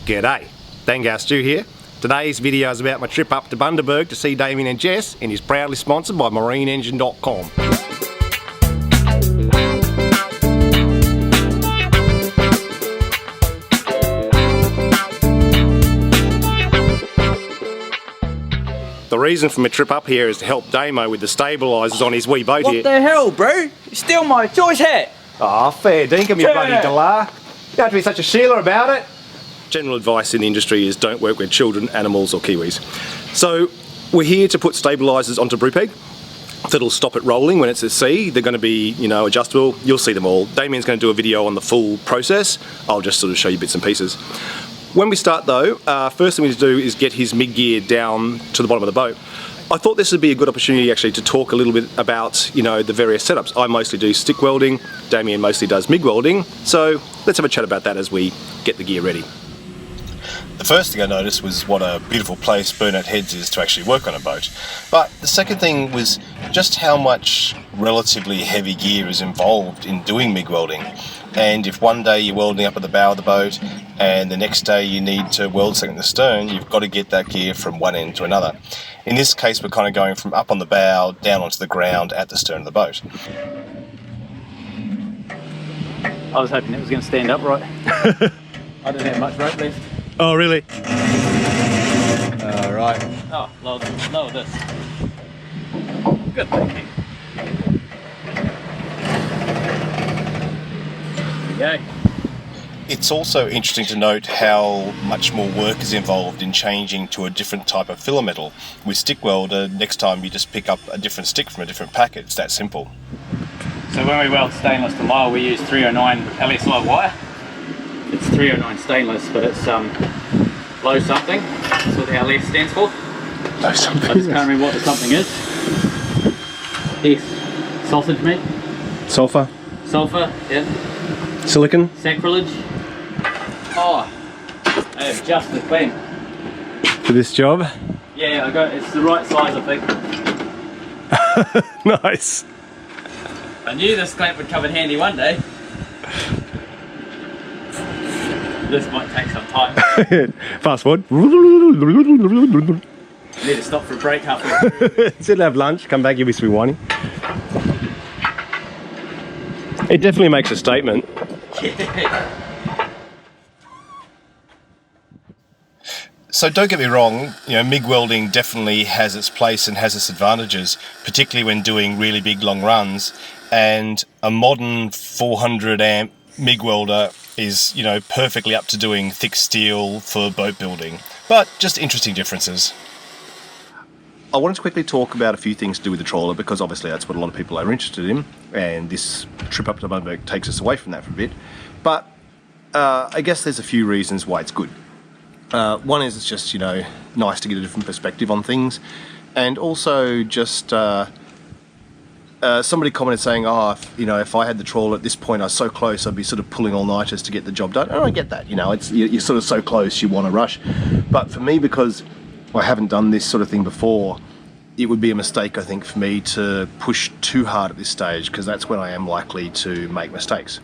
G'day, Dangar Stu here. Today's video is about my trip up to Bundaberg to see Damien and Jess, and is proudly sponsored by MarineEngine.com. The reason for my trip up here is to help Damo with the stabilisers on his wee boat here. What the hell, bro? You steal my choice hat! Oh, fair dinkum, you bloody galah. You don't have to be such a Sheila about it. General advice in the industry is don't work with children, animals or kiwis. So we're here to put stabilisers onto Brupeg that'll stop it rolling when it's at sea. They're going to be, adjustable. You'll see them all. Damien's going to do a video on the full process. I'll just sort of show you bits and pieces. When we start though, first thing we need to do is get his MIG gear down to the bottom of the boat. I thought this would be a good opportunity actually to talk a little bit about, the various setups. I mostly do stick welding, Damien mostly does MIG welding, so let's have a chat about that as we get the gear ready. The first thing I noticed was what a beautiful place Burnett Heads is to actually work on a boat. But the second thing was just how much relatively heavy gear is involved in doing MIG welding. And if one day you're welding up at the bow of the boat and the next day you need to weld something in the stern, you've got to get that gear from one end to another. In this case, we're kind of going from up on the bow down onto the ground at the stern of the boat. I was hoping it was going to stand upright. I don't have much rope left. Oh, really? Right. Oh, lower this. Good thinking. There we go. It's also interesting to note how much more work is involved in changing to a different type of filler metal. With stick welder, next time you just pick up a different stick from a different packet. It's that simple. So when we weld stainless to mile, we use 309 LSI wire. It's 309 stainless, but it's low something. That's what the LS stands for. Low something. I just can't remember what the something is. Yes. Sausage meat. Sulfur. Sulfur, yeah. Silicon. Sacrilege. Oh, I have just the thing. For this job? Yeah, it's the right size, I think. Nice. I knew this clamp would come in handy one day. This might take some time. Fast forward. Need to stop for a break halfway through. Sit and have lunch, come back, you'll be sweet whining. It definitely makes a statement. So don't get me wrong, MIG welding definitely has its place and has its advantages, particularly when doing really big long runs, and a modern 400 amp MIG welder is, perfectly up to doing thick steel for boat building, but just interesting differences. I wanted to quickly talk about a few things to do with the trawler because obviously that's what a lot of people are interested in, and this trip up to Bundaberg takes us away from that for a bit. But I guess there's a few reasons why it's good. One is it's just, nice to get a different perspective on things, and also just somebody commented saying, if I had the trawler at this point, I was so close, I'd be sort of pulling all-nighters to get the job done. And I get that, you're sort of so close, you want to rush. But for me, because I haven't done this sort of thing before, it would be a mistake, I think, for me to push too hard at this stage, because that's when I am likely to make mistakes.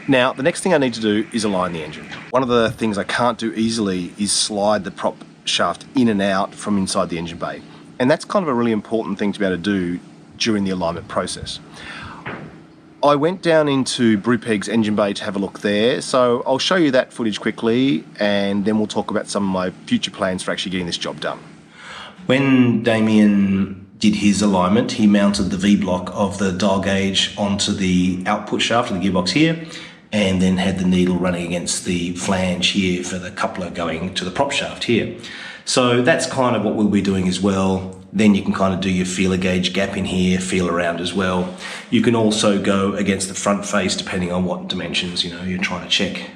Now, the next thing I need to do is align the engine. One of the things I can't do easily is slide the prop shaft in and out from inside the engine bay. And that's kind of a really important thing to be able to do during the alignment process. I went down into Brupeg's engine bay to have a look there, so I'll show you that footage quickly and then we'll talk about some of my future plans for actually getting this job done. When Damien did his alignment, he mounted the V-block of the dial gauge onto the output shaft of the gearbox here, and then had the needle running against the flange here for the coupler going to the prop shaft here. So that's kind of what we'll be doing as well. Then you can kind of do your feeler gauge gap in here, feel around as well. You can also go against the front face depending on what dimensions you're trying to check.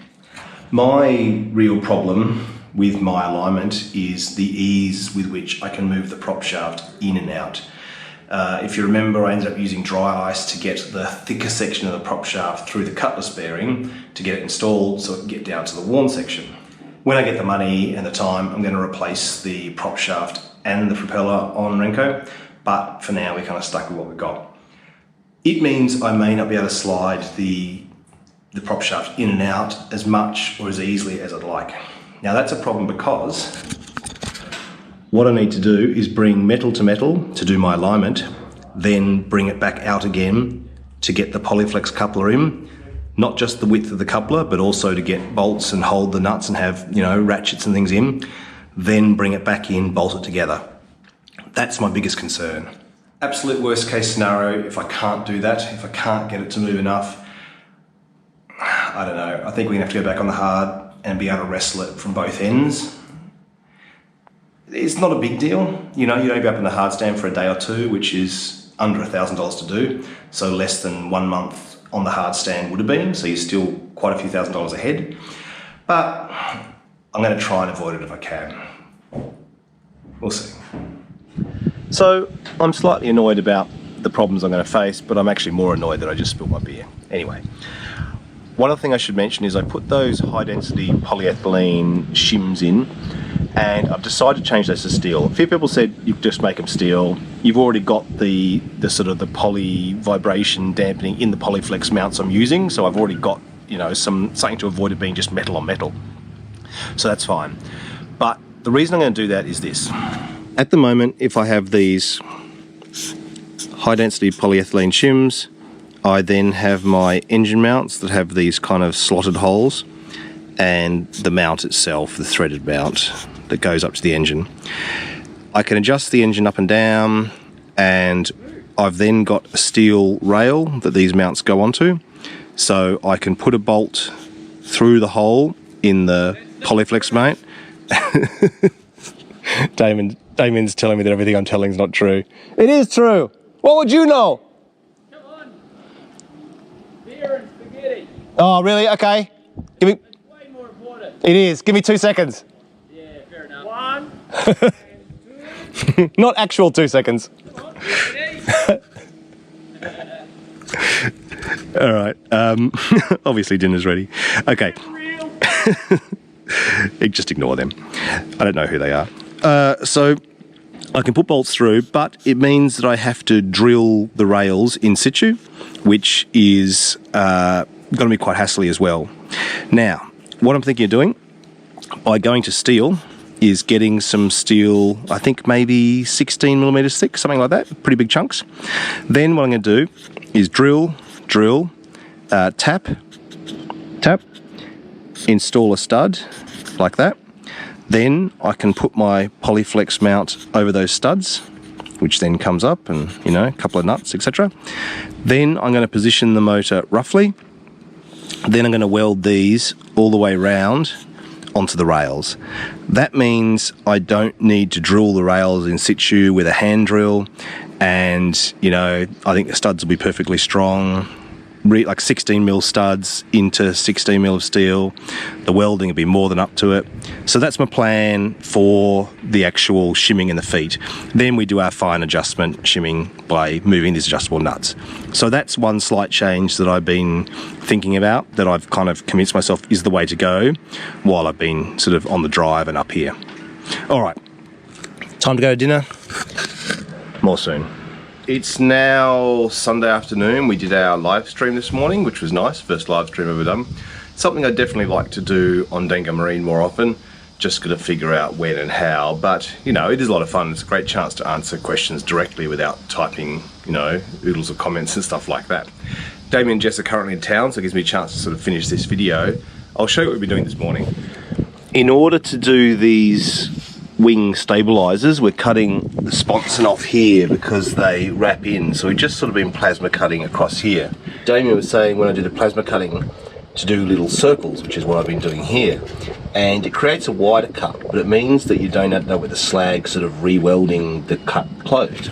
My real problem with my alignment is the ease with which I can move the prop shaft in and out. If you remember, I ended up using dry ice to get the thicker section of the prop shaft through the cutlass bearing to get it installed so it can get down to the worn section. When I get the money and the time, I'm going to replace the prop shaft and the propeller on Renko, but for now we're kind of stuck with what we've got. It means I may not be able to slide the prop shaft in and out as much or as easily as I'd like. Now that's a problem because what I need to do is bring metal to metal to do my alignment, then bring it back out again to get the Polyflex coupler in, not just the width of the coupler, but also to get bolts and hold the nuts and have, you know, ratchets and things in, then bring it back in, bolt it together. That's my biggest concern. Absolute worst case scenario, if I can't do that, if I can't get it to move enough, I don't know, I think we're gonna have to go back on the hard and be able to wrestle it from both ends. It's not a big deal, you know, you don't go up in the hard stand for a day or two, which is under $1,000 to do, so less than 1 month on the hard stand would have been, so you're still quite a few $1,000s ahead. But I'm going to try and avoid it if I can. We'll see. So I'm slightly annoyed about the problems I'm going to face, but I'm actually more annoyed that I just spilled my beer. Anyway, one other thing I should mention is I put those high density polyethylene shims in, and I've decided to change those to steel. A few people said you just make them steel. You've already got the sort of the poly vibration dampening in the Polyflex mounts I'm using, so I've already got, you know, something to avoid it being just metal on metal. So that's fine. But the reason I'm going to do that is this. At the moment, if I have these high density polyethylene shims, I then have my engine mounts that have these kind of slotted holes, and the mount itself, the threaded mount that goes up to the engine. I can adjust the engine up and down, and I've then got a steel rail that these mounts go onto, so I can put a bolt through the hole in the Polyflex mount. Damien's telling me that everything I'm telling is not true. It is true! What would you know? Come on. Beer and spaghetti. Oh, really? Okay. Give me... Way more important. It is. Give me 2 seconds. Yeah, fair enough. 1, 2. Not actual 2 seconds. Come on, ready? All right. Obviously dinner's ready. Okay. Just ignore them. I don't know who they are. So I can put bolts through, but it means that I have to drill the rails in situ, which is going to be quite hassly as well. Now, what I'm thinking of doing by going to steel is getting some steel, I think maybe 16 millimeters thick, something like that, pretty big chunks. Then what I'm going to do is drill, tap, install a stud like that. Then I can put my Polyflex mount over those studs, which then comes up and, you know, a couple of nuts, etc. Then I'm going to position the motor roughly. Then I'm going to weld these all the way around onto the rails. That means I don't need to drill the rails in situ with a hand drill, and, you know, I think the studs will be perfectly strong. Like 16 mil studs into 16 mil of steel. The welding will be more than up to it. So that's my plan for the actual shimming in the feet. Then we do our fine adjustment shimming by moving these adjustable nuts. So that's one slight change that I've been thinking about, that I've kind of convinced myself is the way to go while I've been sort of on the drive and up here. All right, time to go to dinner. More soon. It's now Sunday afternoon. We did our live stream this morning, which was nice. First live stream I've ever done. Something I definitely like to do on Denga Marine more often. Just got to figure out when and how. But, you know, it is a lot of fun. It's a great chance to answer questions directly without typing, you know, oodles of comments and stuff like that. Damien and Jess are currently in town, so it gives me a chance to sort of finish this video. I'll show you what we've been doing this morning. In order to do these wing stabilisers, we're cutting the sponson off here because they wrap in, so we've just sort of been plasma cutting across here. Damien was saying when I did the plasma cutting to do little circles, which is what I've been doing here, and it creates a wider cut, but it means that you don't end up with the slag sort of re-welding the cut closed.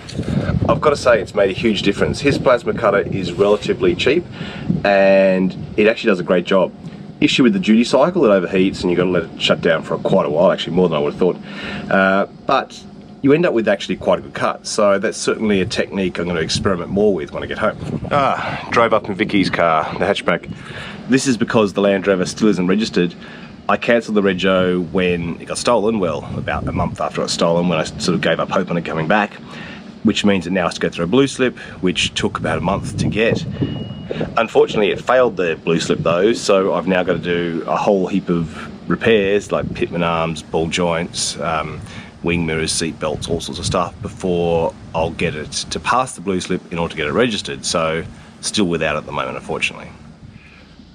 I've got to say it's made a huge difference. His plasma cutter is relatively cheap and it actually does a great job. Issue with the duty cycle, it overheats and you've got to let it shut down for quite a while, actually more than I would have thought. But you end up with actually quite a good cut, so that's certainly a technique I'm going to experiment more with when I get home. Drove up in Vicky's car, the hatchback. This is because the Land Rover still isn't registered. I cancelled the rego when it got stolen, well, about a month after it was stolen, when I sort of gave up hope on it coming back, which means it now has to go through a blue slip, which took about a month to get. Unfortunately, it failed the blue slip though, so I've now got to do a whole heap of repairs like pitman arms, ball joints, wing mirrors, seat belts, all sorts of stuff before I'll get it to pass the blue slip in order to get it registered. So still without at the moment, unfortunately.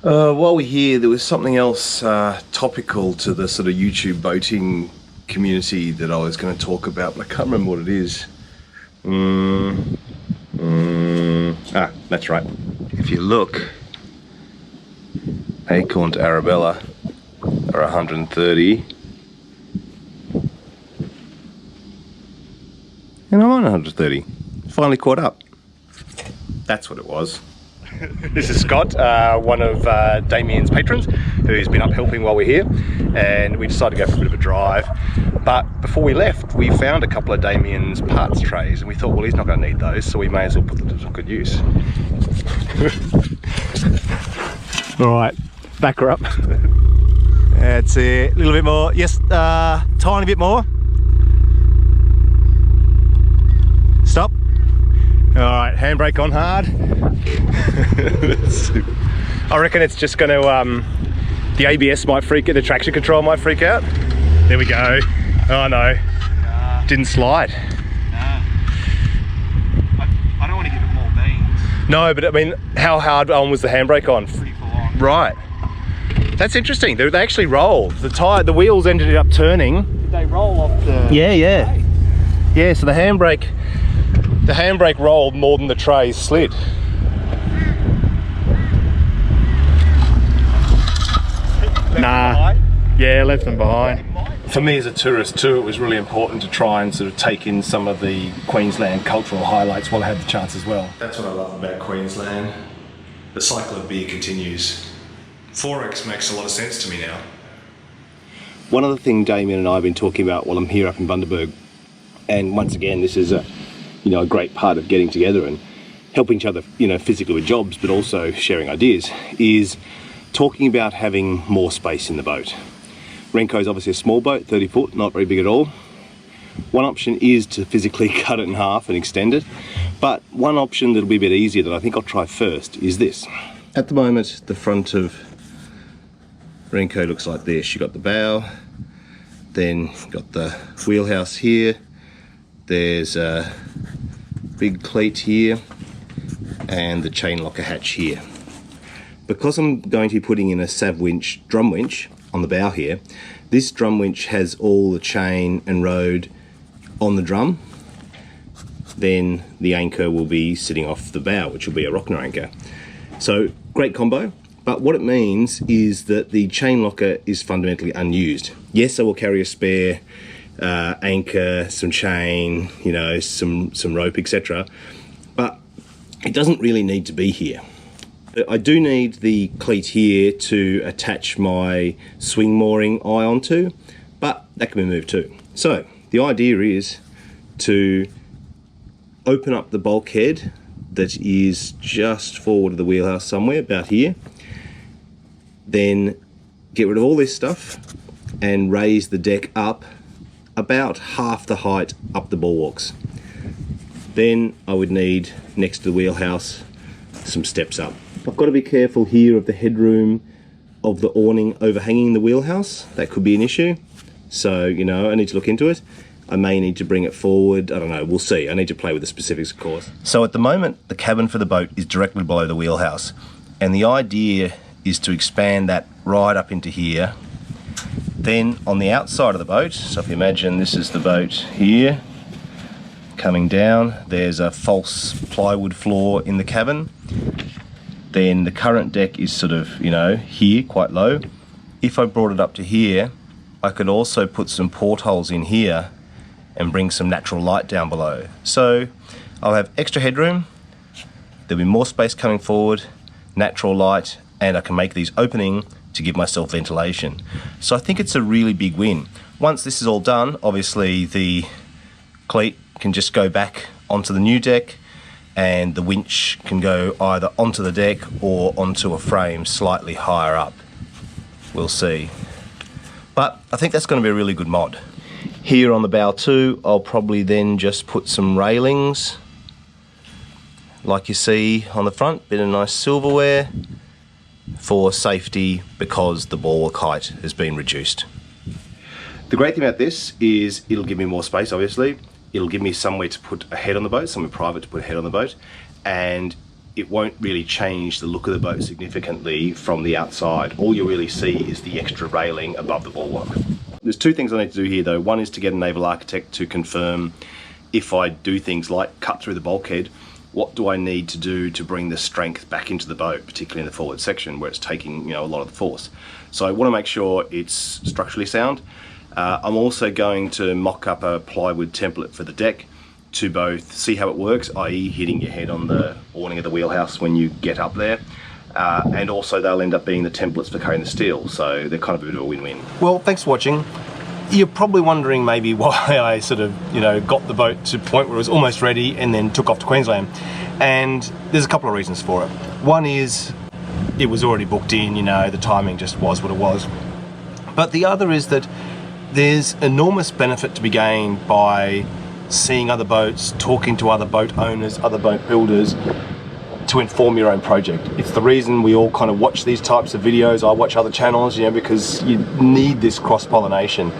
While we're here, there was something else topical to the sort of YouTube boating community that I was going to talk about, but I can't remember what it is. That's right. If you look, Acorn to Arabella are 130. And I'm on 130. Finally caught up. That's what it was. This is Scott, one of Damien's patrons, who's been up helping while we're here, and we decided to go for a bit of a drive. But before we left, we found a couple of Damien's parts trays, and we thought, well, he's not going to need those, so we may as well put them to some good use. All right, back her up. That's it. A little bit more. Yes, tiny bit more. Stop. All right, handbrake on hard. I reckon it's just going to, the ABS might freak out, the traction control might freak out. There we go. Oh no, didn't slide. I don't want to give it more beans. No, but I mean, how hard on was the handbrake on? Pretty full on. Right. That's interesting. They actually rolled. The wheels ended up turning. Did they roll off the... Yeah. Yeah, so the handbrake rolled more than the trays slid. Nah. Yeah, left them behind. For me as a tourist too, it was really important to try and sort of take in some of the Queensland cultural highlights while I had the chance as well. That's what I love about Queensland. The cycle of beer continues. Forex makes a lot of sense to me now. One other thing Damien and I have been talking about while I'm here up in Bundaberg, and once again this is a great part of getting together and helping each other, physically with jobs, but also sharing ideas, is talking about having more space in the boat. Renko is obviously a small boat, 30 foot, not very big at all. One option is to physically cut it in half and extend it, but one option that'll be a bit easier that I think I'll try first is this. At the moment, the front of Renko looks like this. You've got the bow, then you've got the wheelhouse here, there's a big cleat here, and the chain locker hatch here. Because I'm going to be putting in a sav winch, drum winch, on the bow here, this drum winch has all the chain and rode on the drum. Then the anchor will be sitting off the bow, which will be a Rockner anchor. So great combo, but what it means is that the chain locker is fundamentally unused. Yes, I will carry a spare anchor, some chain, some rope, etc. But it doesn't really need to be here. I do need the cleat here to attach my swing mooring eye onto, but that can be moved too. So the idea is to open up the bulkhead that is just forward of the wheelhouse somewhere, about here, then get rid of all this stuff and raise the deck up about half the height up the bulwarks. Then I would need, next to the wheelhouse, some steps up. I've got to be careful here of the headroom of the awning overhanging the wheelhouse. That could be an issue. So, I need to look into it. I may need to bring it forward. I don't know, we'll see. I need to play with the specifics, of course. So at the moment, the cabin for the boat is directly below the wheelhouse. And the idea is to expand that right up into here. Then on the outside of the boat, so if you imagine this is the boat here, coming down, there's a false plywood floor in the cabin. Then the current deck is sort of, here, quite low. If I brought it up to here, I could also put some portholes in here and bring some natural light down below. So I'll have extra headroom, there'll be more space coming forward, natural light, and I can make these opening to give myself ventilation. So I think it's a really big win. Once this is all done, obviously the cleat can just go back onto the new deck, and the winch can go either onto the deck or onto a frame slightly higher up. We'll see. But I think that's going to be a really good mod. Here on the bow too, I'll probably then just put some railings, like you see on the front, bit of nice silverware, for safety because the ball height has been reduced. The great thing about this is it'll give me more space, obviously. It'll give me somewhere to put a head on the boat, somewhere private to put a head on the boat, and it won't really change the look of the boat significantly from the outside. All you really see is the extra railing above the bulwark. There's two things I need to do here though. One is to get a naval architect to confirm if I do things like cut through the bulkhead, what do I need to do to bring the strength back into the boat, particularly in the forward section where it's taking, a lot of the force. So I want to make sure it's structurally sound. I'm also going to mock up a plywood template for the deck to both see how it works, i.e. hitting your head on the awning of the wheelhouse when you get up there, and also they'll end up being the templates for carrying the steel, so they're kind of a bit of a win-win. Well, thanks for watching. You're probably wondering maybe why I sort of, got the boat to a point where it was almost ready and then took off to Queensland. And there's a couple of reasons for it. One is it was already booked in, the timing just was what it was. But the other is that there's enormous benefit to be gained by seeing other boats, talking to other boat owners, other boat builders, to inform your own project. It's the reason we all kind of watch these types of videos. I watch other channels, because you need this cross-pollination.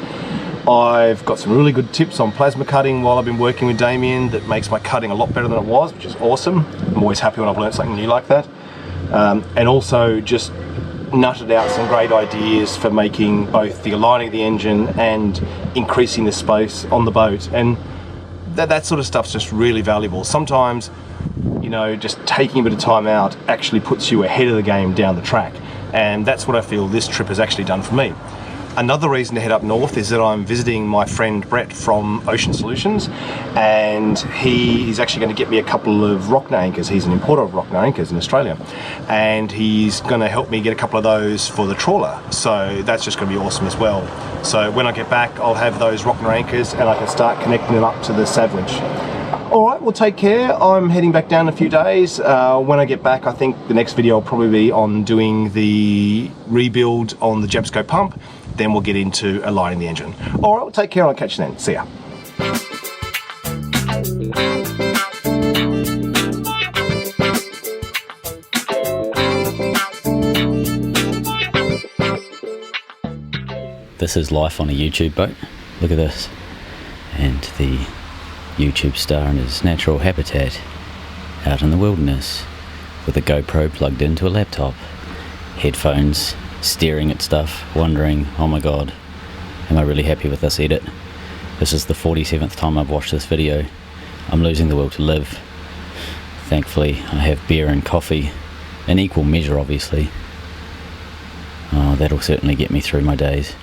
I've got some really good tips on plasma cutting while I've been working with Damien that makes my cutting a lot better than it was, which is awesome. I'm always happy when I've learned something new like that. And also just nutted out some great ideas for making both the aligning of the engine and increasing the space on the boat. And that sort of stuff's just really valuable. Sometimes, just taking a bit of time out actually puts you ahead of the game down the track. And that's what I feel this trip has actually done for me. Another reason to head up north is that I'm visiting my friend Brett from Ocean Solutions, and he is actually going to get me a couple of Rockner anchors. He's an importer of Rockner anchors in Australia, and he's going to help me get a couple of those for the trawler. So that's just going to be awesome as well. So when I get back, I'll have those Rockner anchors and I can start connecting them up to the Savage. All right, well, take care. I'm heading back down in a few days. When I get back, I think the next video will probably be on doing the rebuild on the Jabsco pump. Then we'll get into aligning the engine. All right, well, take care. I'll catch you then. See ya. This is life on a YouTube boat. Look at this. And the YouTube star in his natural habitat, out in the wilderness, with a GoPro plugged into a laptop, headphones, staring at stuff, wondering, oh my god, am I really happy with this edit? This is the 47th time I've watched this video. I'm losing the will to live. Thankfully, I have beer and coffee, in equal measure obviously. Oh, that'll certainly get me through my days.